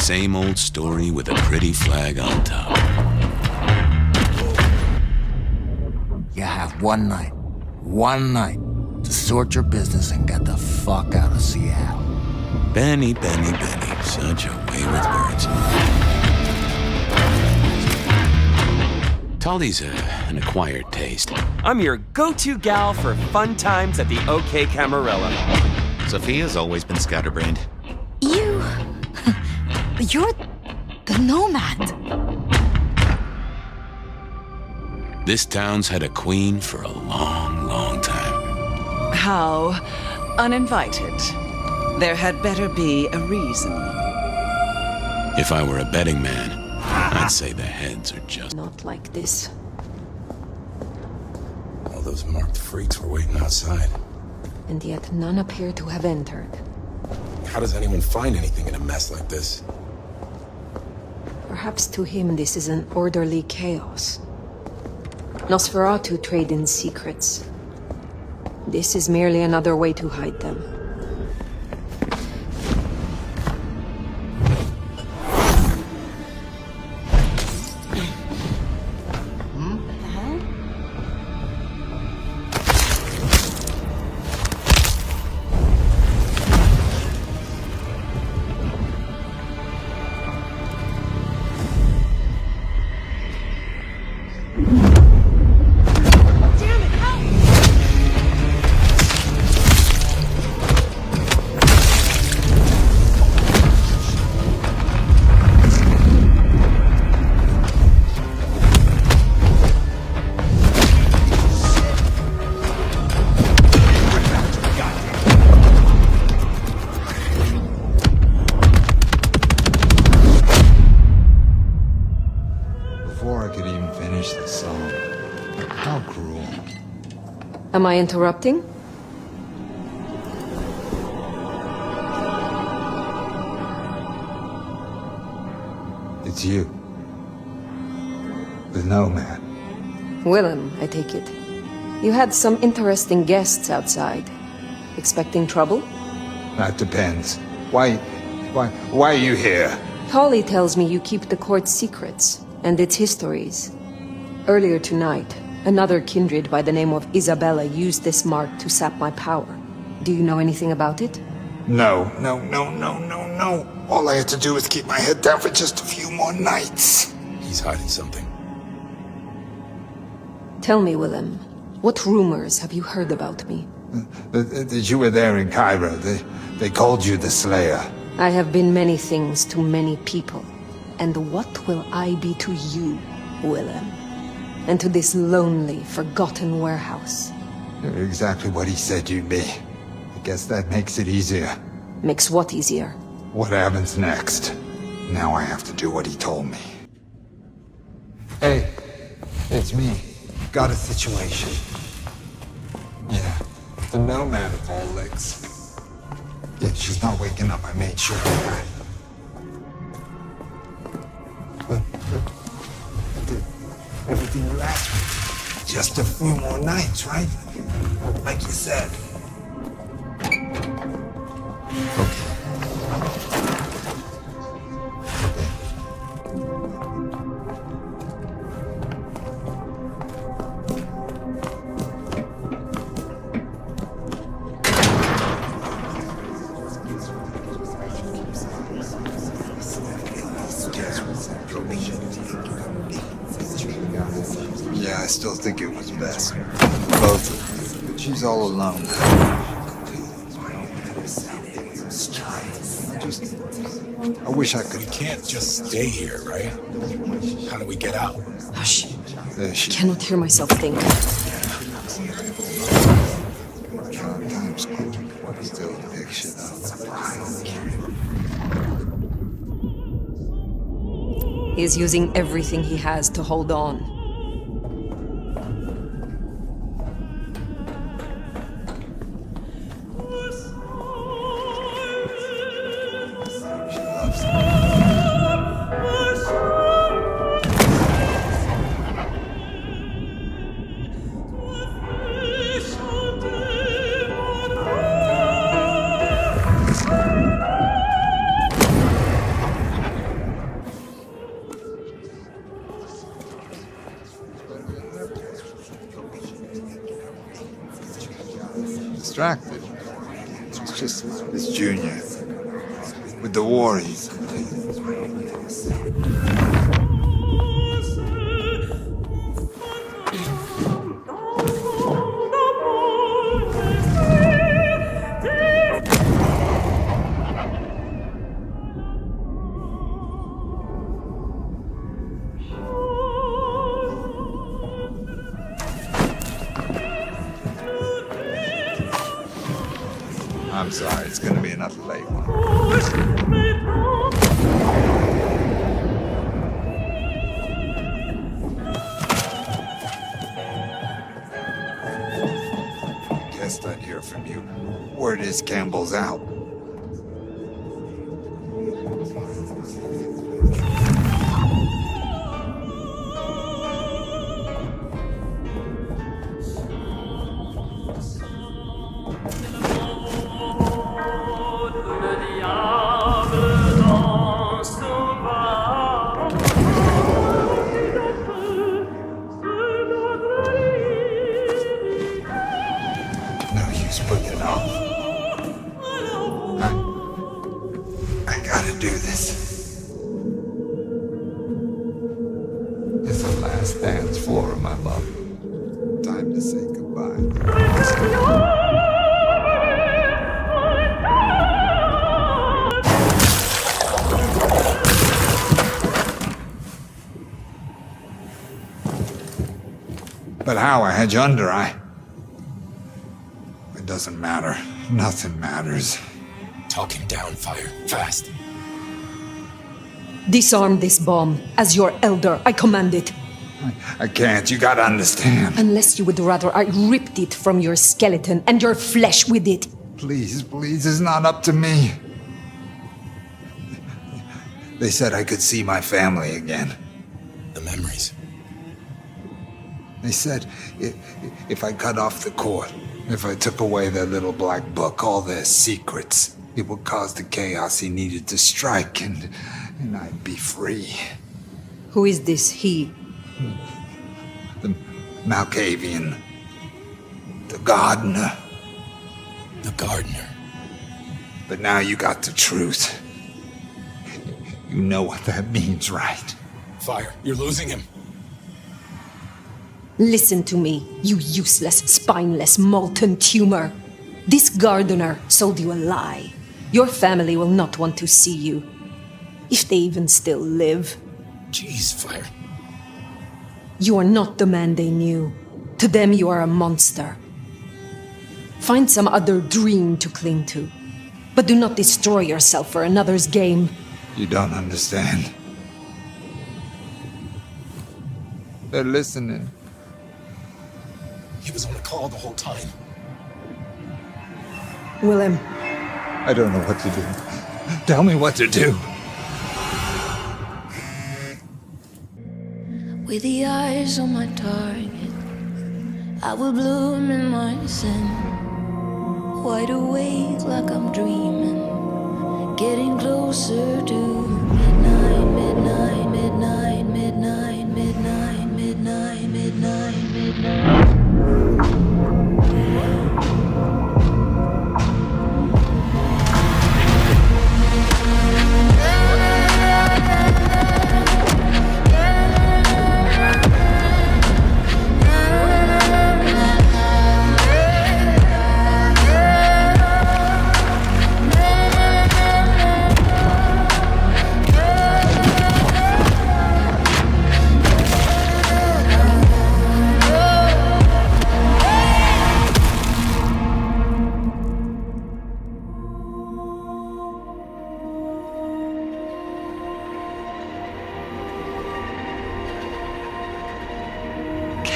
same old story with a pretty flag on top. You have one night to sort your business and get the fuck out of Seattle. Benny, such a way with words. Tully's an acquired taste. I'm your go-to gal for fun times at the OK Camarilla. Sophia's always been scatterbrained. You're the nomad. This town's had a queen for a long time. How uninvited. There had better be a reason. If I were a betting man, I'd say the heads are just... Not like this. All those marked freaks were waiting outside. And yet none appear to have entered. How does anyone find anything in a mess like this? Perhaps to him this is an orderly chaos. Nosferatu trade in secrets. This is merely another way to hide them. Am I interrupting? It's you. The nomad. Willem, I take it. You had some interesting guests outside. Expecting trouble? That depends. Why are you here? Polly tells me you keep the court's secrets and its histories. Earlier tonight, another kindred by the name of Isabella used this mark to sap my power. Do you know anything about it? No. All I had to do was keep my head down for just a few more nights. He's hiding something. Tell me, Willem, what rumors have you heard about me? That you were there in Cairo. They called you the Slayer. I have been many things to many people. And what will I be to you, Willem? And to this lonely, forgotten warehouse? You're exactly what he said you'd be. I guess that makes it easier. Makes what easier? What happens next? Now I have to do what he told me. Hey, it's me. Got a situation. Yeah, the nomad of all licks. Yeah, she's not waking up. I made sure of that. But I did everything you asked me. Just a few more nights, right? Like you said. Okay. Yeah, I still think it was best. Both of them. But she's all alone. I wish I could. We can't just stay here, right? How do we get out? Hush. There she Cannot hear myself think. still a picture of. He is using everything he has to hold on. distracted. It's just this Junior. With the war, he's... I'm sorry, it's gonna be another late one. Guessed I'd hear from you. Word is Campbell's out. No use putting it off. I gotta do this. It's the last dance floor of my love. Time to say goodbye. But how? I had you under, It doesn't matter. Nothing matters. Talk him down, Fire. Fast. Disarm this bomb. As your elder, I command it. I can't. You gotta understand. Unless you would rather I ripped it from your skeleton and your flesh with it. Please, please, it's not up to me. They said I could see my family again. The memories. They said if I cut off the cord, if I took away their little black book, all their secrets, it would cause the chaos he needed to strike, and I'd be free. Who is this he? The Malkavian. The gardener. The gardener. But now you got the truth. You know what that means, right? Fire, you're losing him. Listen to me, you useless, spineless, molten tumor. This gardener sold you a lie. Your family will not want to see you. If they even still live. Jeez, Fire. You are not the man they knew. To them, you are a monster. Find some other dream to cling to. But do not destroy yourself for another's game. You don't understand. They're listening. He was on the call the whole time. Willem, I don't know what to do. Tell me what to do. With the eyes on my target, I will bloom in my sin. Wide awake like I'm dreaming, getting closer to midnight, midnight, midnight, midnight, midnight, midnight, midnight, midnight.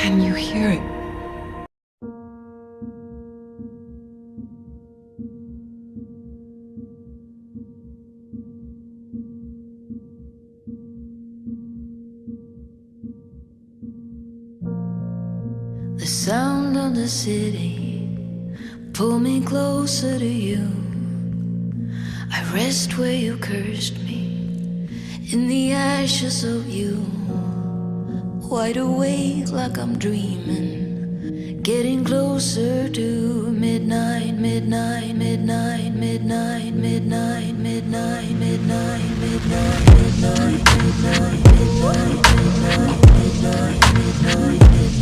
can you hear it? The sound of the city pull me closer to you. I rest where you cursed me, in the ashes of you. Wide awake like I'm dreaming, Getting closer to midnight, midnight, midnight, midnight, midnight, midnight, midnight, midnight, midnight, midnight, midnight, midnight, midnight, midnight, midnight,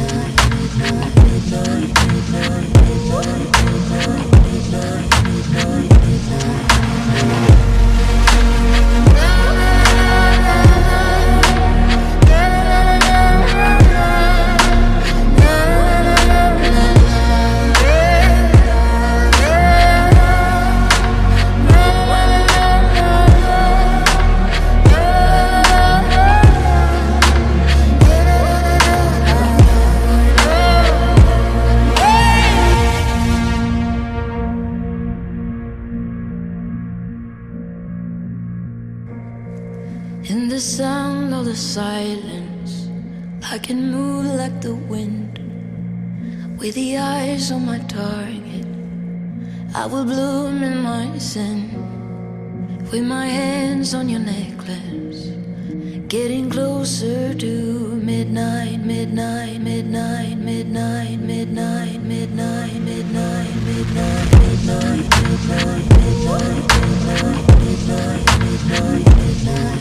in the sound of the silence, I can move like the wind. With the eyes on my target, I will bloom in my sin. With my hands on your necklace, getting closer to midnight, midnight, midnight, midnight, midnight, midnight, midnight, midnight, midnight, midnight, midnight, midnight, midnight, midnight, midnight.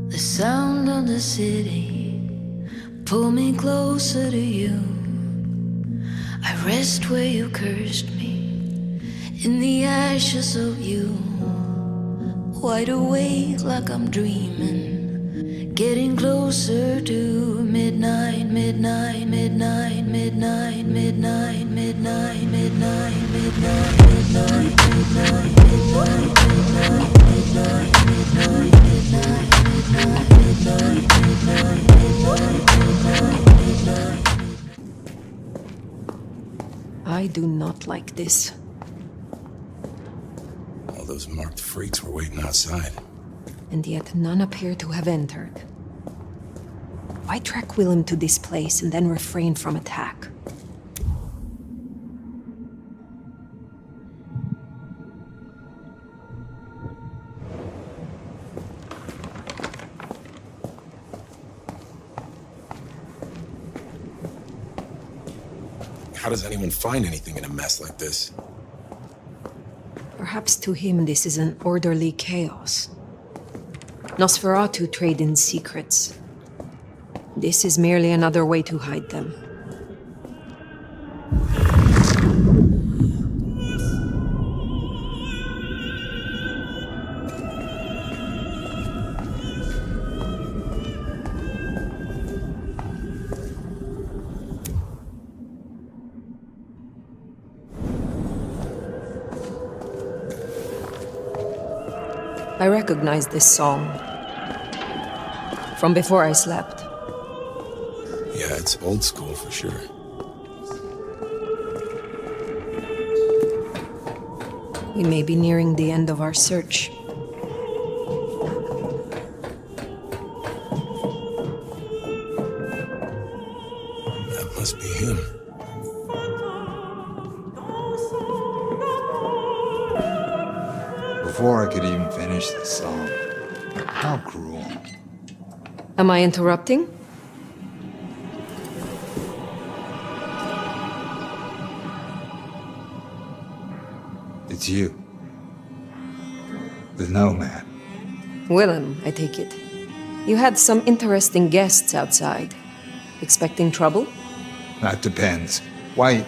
The sound of the city pull me closer to you. I rest where you cursed me, in the ashes of you. Wide awake like I'm dreaming, getting closer to midnight, midnight, midnight, midnight, midnight, midnight, midnight, midnight, midnight, midnight, midnight, midnight, midnight, midnight, midnight. I do not like this. All those marked freaks were waiting outside. And yet none appear to have entered. Why track Willem to this place and then refrain from attack? How does anyone find anything in a mess like this? Perhaps to him this is an orderly chaos. Nosferatu trade in secrets. This is merely another way to hide them. I recognize this song from before I slept. Yeah, it's old school for sure. We may be nearing the end of our search. That must be him. Before I could even finish the song. How cruel. Am I interrupting? It's you. The nomad. Willem, I take it. You had some interesting guests outside. Expecting trouble? That depends. Why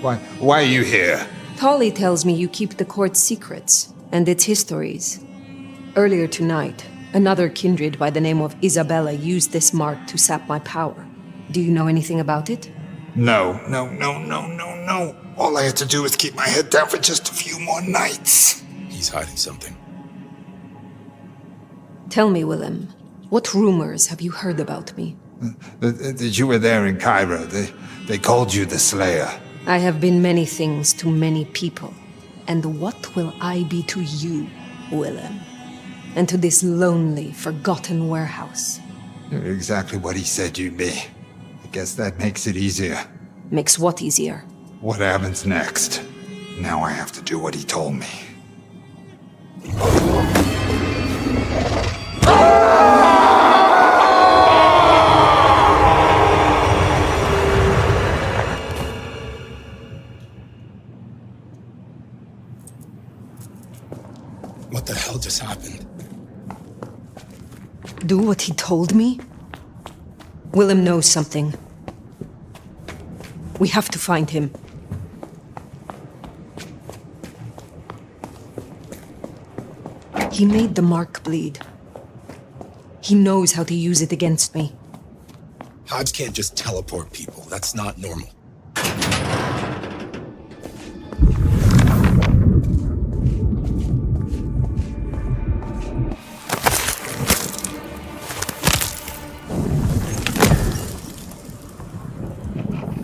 are you here? Tolly tells me you keep the court's secrets and its histories. Earlier tonight, another kindred by the name of Isabella used this mark to sap my power. Do you know anything about it? No. All I had to do was keep my head down for just a few more nights. He's hiding something. Tell me, Willem, what rumors have you heard about me? That you were there in Cairo. They called you the Slayer. I have been many things to many people. And what will I be to you, Willem? And to this lonely, forgotten warehouse? You're exactly what he said you'd be. I guess that makes it easier. Makes what easier? What happens next? Now I have to do what he told me. What the hell just happened? Do what he told me? Willem knows something. We have to find him. He made the mark bleed. He knows how to use it against me. Hodge can't just teleport people. That's not normal.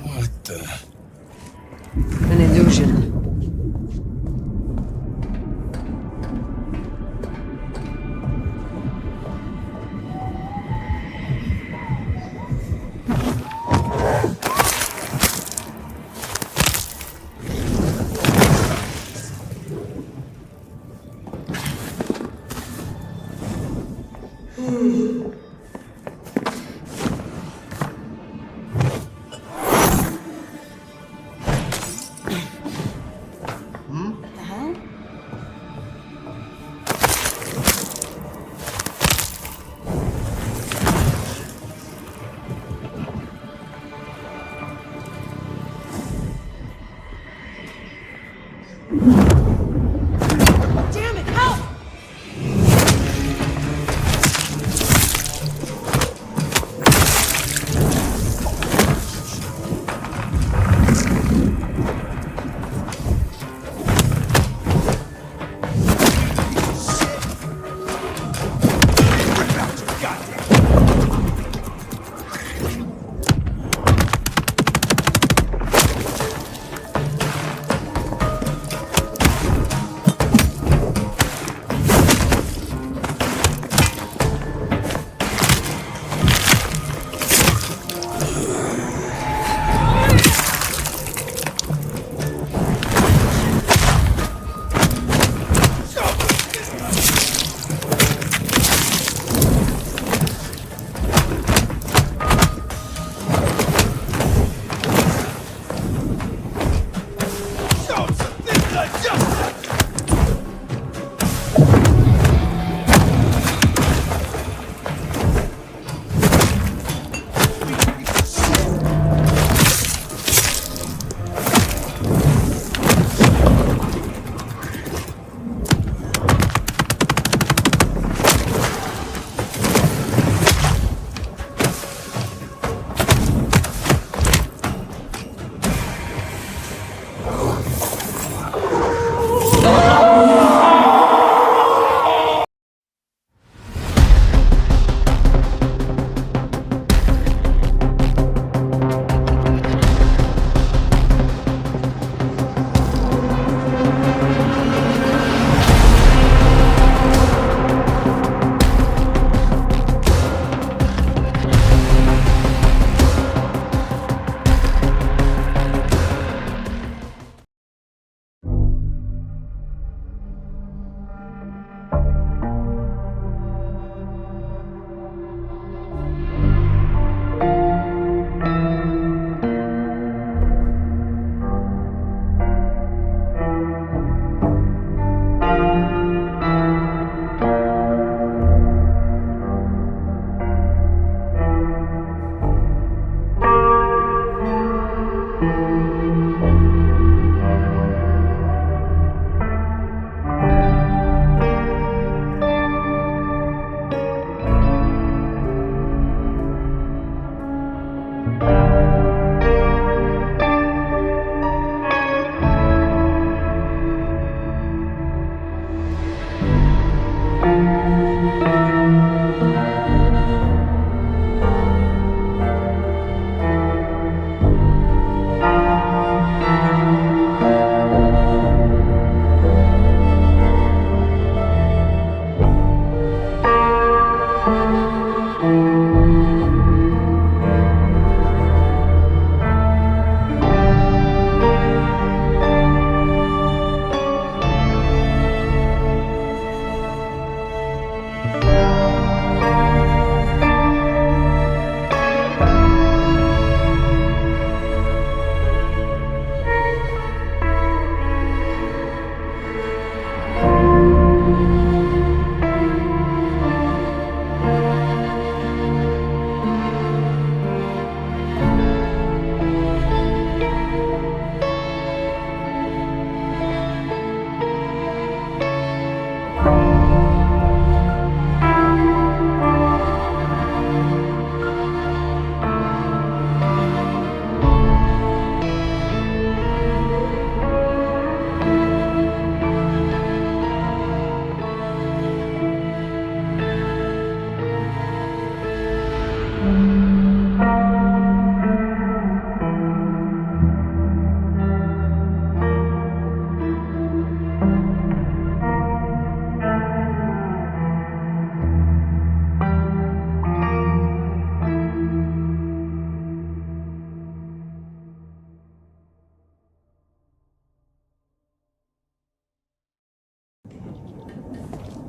What the? An illusion.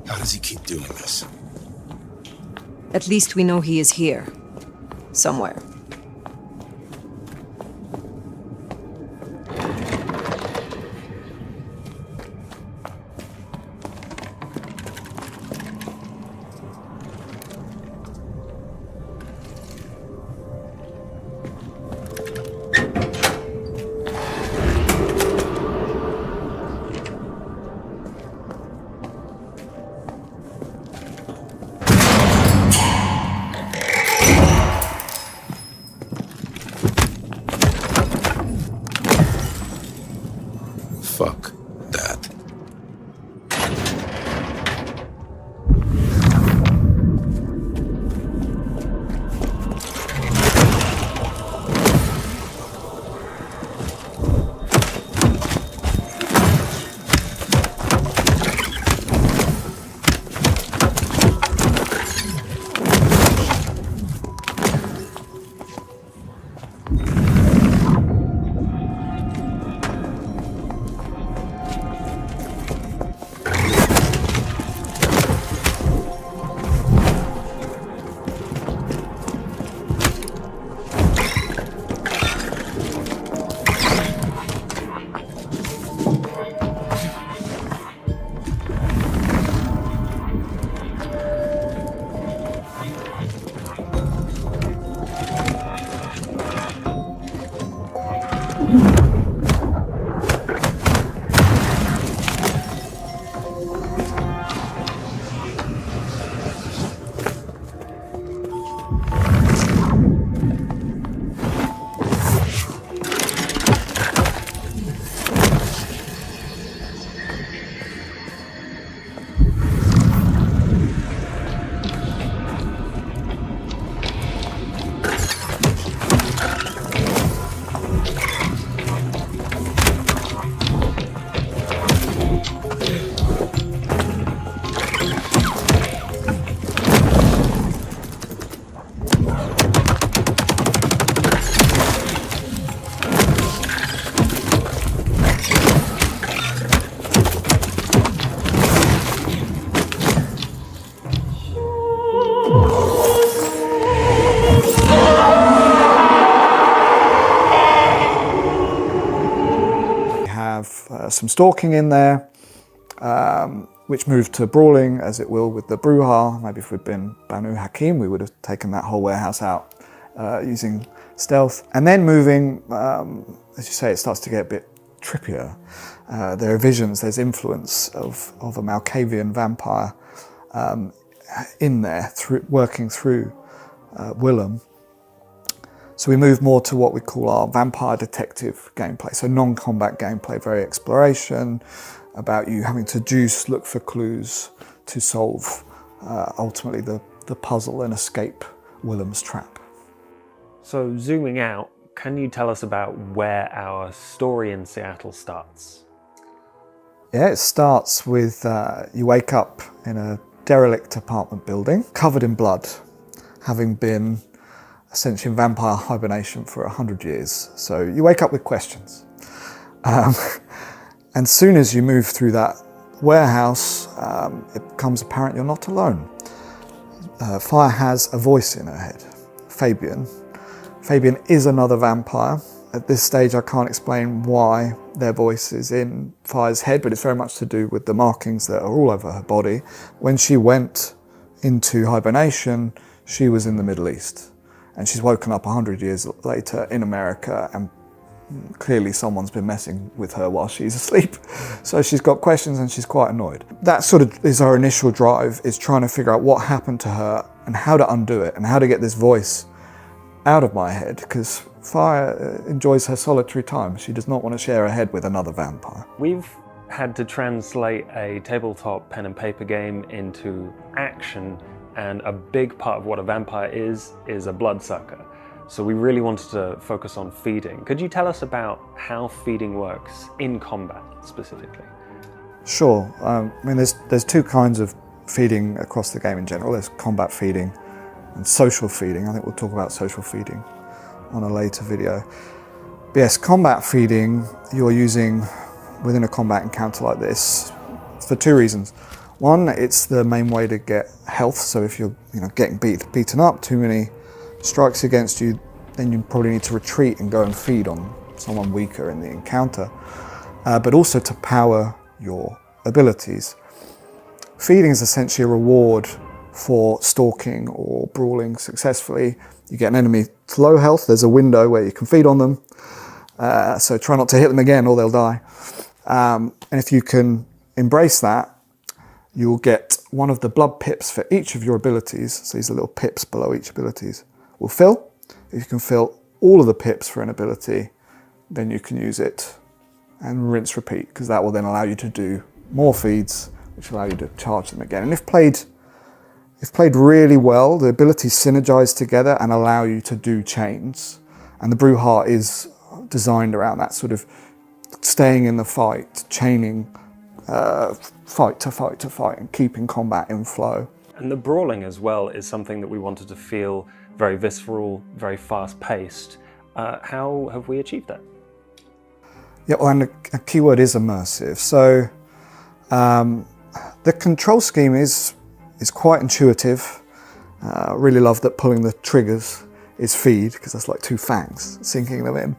How does he keep doing this? At least we know he is here. Somewhere. Fuck that. Some stalking in there, which moved to brawling, as it will with the Bruja. Maybe if we'd been Banu Hakim, we would have taken that whole warehouse out using stealth. And then moving, as you say, it starts to get a bit trippier. There are visions, there's influence of a Malkavian vampire in there, working through Willem. So we move more to what we call our vampire detective gameplay. So non-combat gameplay, very exploration, about you having to look for clues to solve ultimately the puzzle and escape Willem's trap. So zooming out, can you tell us about where our story in Seattle starts? Yeah, it starts with you wake up in a derelict apartment building, covered in blood, having been essentially in vampire hibernation for 100 years. So you wake up with questions. And soon as you move through that warehouse, it becomes apparent you're not alone. Fire has a voice in her head, Fabian. Fabian is another vampire. At this stage, I can't explain why their voice is in Fire's head, but it's very much to do with the markings that are all over her body. When she went into hibernation, she was in the Middle East. And she's woken up 100 years later in America, and clearly someone's been messing with her while she's asleep. So she's got questions and she's quite annoyed. That sort of is our initial drive, is trying to figure out what happened to her and how to undo it and how to get this voice out of my head, because Fire enjoys her solitary time. She does not want to share her head with another vampire. We've had to translate a tabletop pen and paper game into action, and a big part of what a vampire is a bloodsucker. So we really wanted to focus on feeding. Could you tell us about how feeding works in combat specifically? Sure. I mean, there's two kinds of feeding across the game in general. There's combat feeding and social feeding. I think we'll talk about social feeding on a later video. But yes, combat feeding you're using within a combat encounter like this for two reasons. One, it's the main way to get health, so if you're getting beaten up, too many strikes against you, then you probably need to retreat and go and feed on someone weaker in the encounter, but also to power your abilities. Feeding is essentially a reward for stalking or brawling successfully. You get an enemy to low health, there's a window where you can feed on them, so try not to hit them again or they'll die. And if you can embrace that, you'll get one of the blood pips for each of your abilities. So these are little pips below each abilities will fill. If you can fill all of the pips for an ability, then you can use it and rinse repeat, because that will then allow you to do more feeds, which will allow you to charge them again. And if played really well, the abilities synergize together and allow you to do chains. And the Brouhaha is designed around that sort of staying in the fight, chaining fight to fight to fight, and keeping combat in flow. And the brawling as well is something that we wanted to feel very visceral, very fast-paced. How have we achieved that? Yeah, well, and a key word is immersive. So the control scheme is quite intuitive. I really love that pulling the triggers is feed, because that's like two fangs, sinking them in.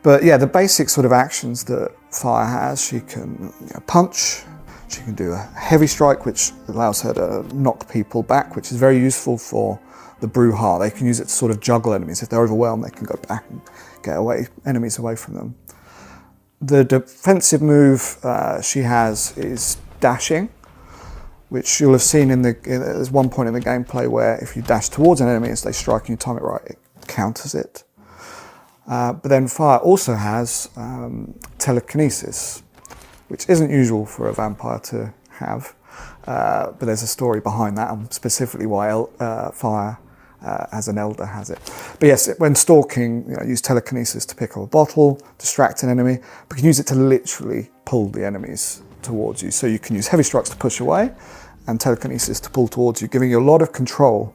But yeah, the basic sort of actions that Fire has, she can punch, she can do a heavy strike, which allows her to knock people back, which is very useful for the Brouhaha. They can use it to sort of juggle enemies. If they're overwhelmed, they can go back and get enemies away from them. The defensive move she has is dashing, which you'll have seen there's one point in the gameplay where if you dash towards an enemy as they strike and you time it right, it counters it. But then Fire also has telekinesis, which isn't usual for a vampire to have, but there's a story behind that, and specifically why Fire as an elder has it. But yes, when stalking, use telekinesis to pick up a bottle, distract an enemy, but you can use it to literally pull the enemies towards you. So you can use heavy strikes to push away and telekinesis to pull towards you, giving you a lot of control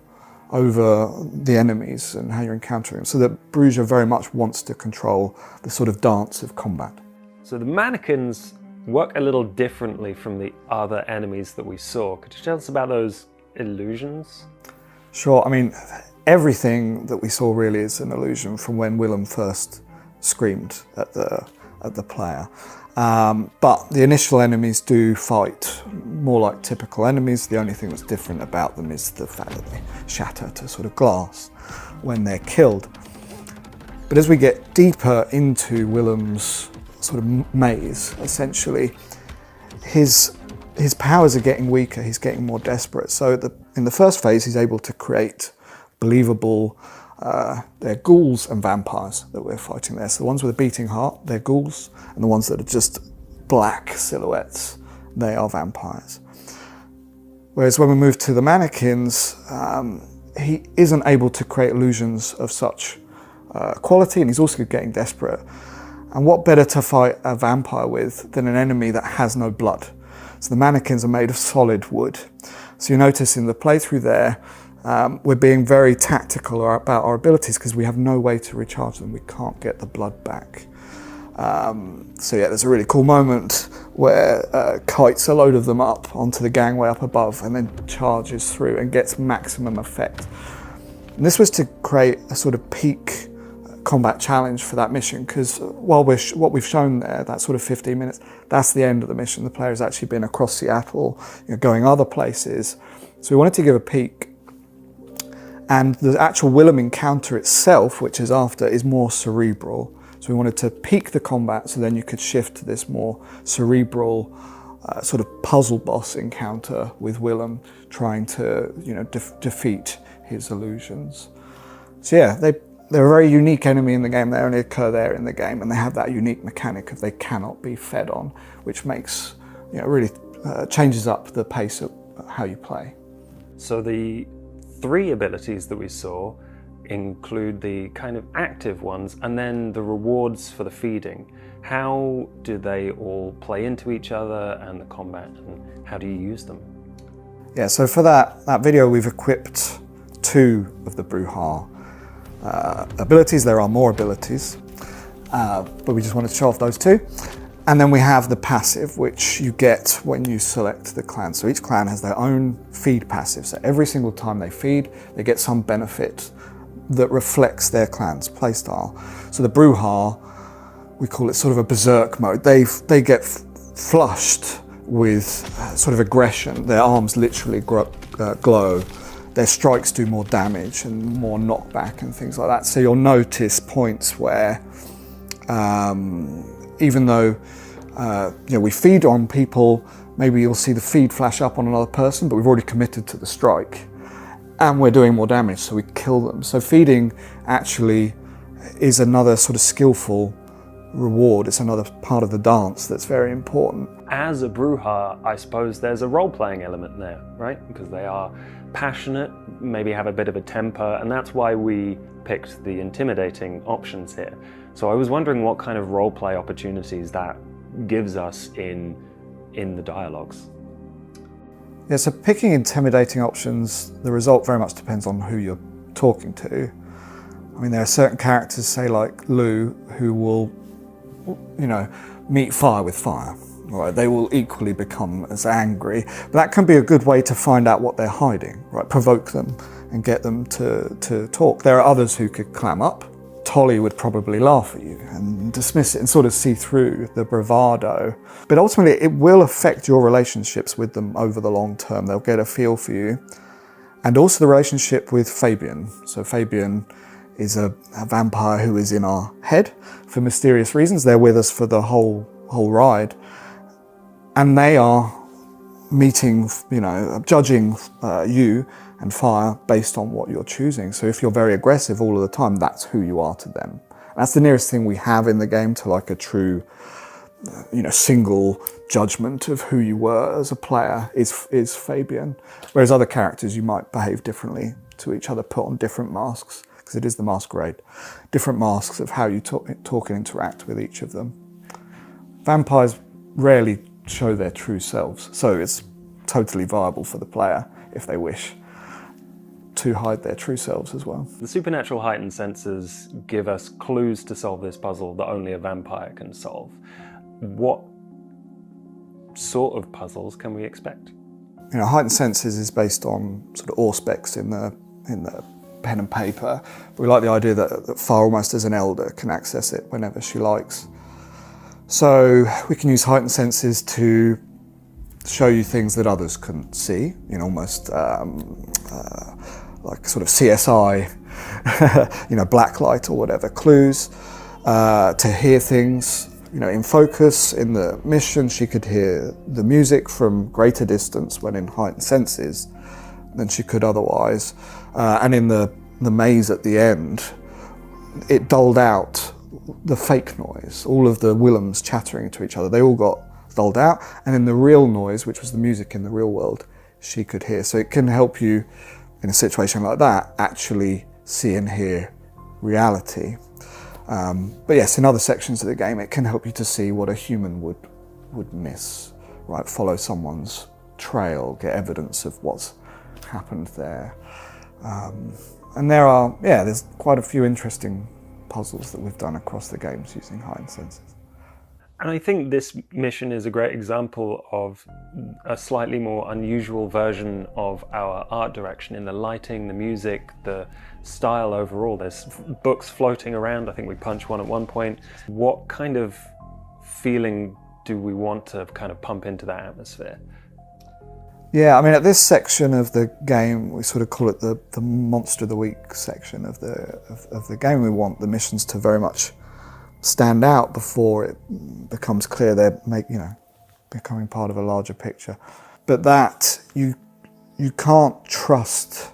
over the enemies and how you're encountering them. So that Bruges very much wants to control the sort of dance of combat. So the mannequins work a little differently from the other enemies that we saw. Could you tell us about those illusions? Sure, I mean, everything that we saw really is an illusion from when Willem first screamed at the player. But the initial enemies do fight more like typical enemies. The only thing that's different about them is the fact that they shatter to sort of glass when they're killed. But as we get deeper into Willem's sort of maze, essentially, his powers are getting weaker, he's getting more desperate. So in the first phase, he's able to create believable, they're ghouls and vampires that we're fighting there. So the ones with a beating heart, they're ghouls, and the ones that are just black silhouettes, they are vampires. Whereas when we move to the mannequins, he isn't able to create illusions of such quality, and he's also getting desperate. And what better to fight a vampire with than an enemy that has no blood? So the mannequins are made of solid wood. So you notice in the playthrough there, we're being very tactical about our abilities because we have no way to recharge them. We can't get the blood back. So yeah, there's a really cool moment where kites a load of them up onto the gangway up above and then charges through and gets maximum effect. And this was to create a sort of peak combat challenge for that mission, because what we've shown there, that sort of 15 minutes, that's the end of the mission. The player has actually been across Seattle, going other places. So we wanted to give a peak. And the actual Willem encounter itself, which is after, is more cerebral. So we wanted to peak the combat so then you could shift to this more cerebral sort of puzzle boss encounter with Willem trying to defeat his illusions. So yeah, they're a very unique enemy in the game. They only occur there in the game, and they have that unique mechanic of they cannot be fed on, which makes, really changes up the pace of how you play. So the 3 abilities that we saw include the kind of active ones and then the rewards for the feeding. How do they all play into each other and the combat, and how do you use them? Yeah, so for that video we've equipped 2 of the Brouhaha abilities. There are more abilities, but we just wanted to show off those 2. And then we have the passive, which you get when you select the clan. So each clan has their own feed passive. So every single time they feed, they get some benefit that reflects their clan's playstyle. So the Bruja, we call it sort of a berserk mode. They get flushed with sort of aggression. Their arms literally glow. Their strikes do more damage and more knockback and things like that. So you'll notice points where, even though we feed on people, maybe you'll see the feed flash up on another person, but we've already committed to the strike and we're doing more damage, so we kill them. So feeding actually is another sort of skillful reward. It's another part of the dance that's very important. As a Bruja, I suppose there's a role-playing element there, right? Because they are passionate, maybe have a bit of a temper, and that's why we picked the intimidating options here. So I was wondering what kind of role-play opportunities that gives us in the dialogues. Yeah, so picking intimidating options, the result very much depends on who you're talking to. I mean, there are certain characters, say like Lou, who will, meet fire with fire. Right? They will equally become as angry. But that can be a good way to find out what they're hiding, right? Provoke them and get them to talk. There are others who could clam up. Tolly would probably laugh at you and dismiss it and sort of see through the bravado. But ultimately, it will affect your relationships with them over the long term. They'll get a feel for you. And also the relationship with Fabian. So Fabian is a vampire who is in our head for mysterious reasons. They're with us for the whole ride. And they are meeting, judging you and fire based on what you're choosing. So if you're very aggressive all of the time, that's who you are to them. And that's the nearest thing we have in the game to like a true, single judgment of who you were as a player is Fabian. Whereas other characters, you might behave differently to each other, put on different masks, because it is the Masquerade. Different masks of how you talk and interact with each of them. Vampires rarely show their true selves, so it's totally viable for the player, if they wish, to hide their true selves as well. The supernatural heightened senses give us clues to solve this puzzle that only a vampire can solve. What sort of puzzles can we expect? Heightened senses is based on sort of auspex in the pen and paper. But we like the idea that Fire, almost as an elder, can access it whenever she likes. So we can use heightened senses to show you things that others couldn't see, almost like sort of CSI, blacklight or whatever, clues, to hear things, in focus. In the mission, she could hear the music from greater distance when in heightened senses than she could otherwise. And in the maze at the end, it dulled out the fake noise, all of the Willems chattering to each other. They all got dulled out. And in the real noise, which was the music in the real world, she could hear. So it can help you in a situation like that actually see and hear reality. But yes, in other sections of the game, it can help you to see what a human would miss, right? Follow someone's trail, get evidence of what's happened there. And there's quite a few interesting puzzles that we've done across the games using heightened senses. And I think this mission is a great example of a slightly more unusual version of our art direction in the lighting, the music, the style overall. There's books floating around. I think we punched one at one point. What kind of feeling do we want to kind of pump into that atmosphere? Yeah, I mean, at this section of the game, we sort of call it the Monster of the Week section of the game. We want the missions to very much stand out before it becomes clear they're becoming part of a larger picture. But that you can't trust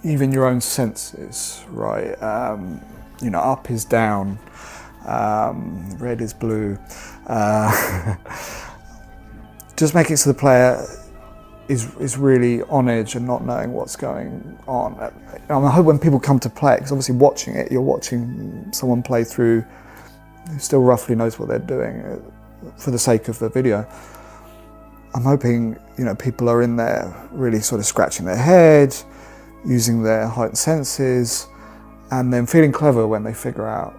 even your own senses, right? Up is down, red is blue. Just making it so the player is really on edge and not knowing what's going on. I hope when people come to play it, because obviously watching it, you're watching someone play through who still roughly knows what they're doing for the sake of the video. I'm hoping people are in there really sort of scratching their head, using their heightened senses, and then feeling clever when they figure out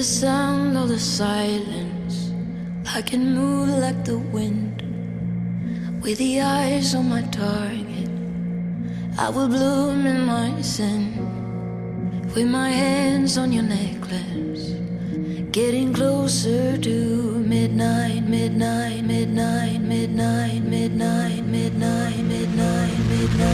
the sound of the silence, I can move like the wind. With the eyes on my target, I will bloom in my sin. With my hands on your necklace, getting closer to midnight, midnight, midnight, midnight, midnight, midnight, midnight, midnight.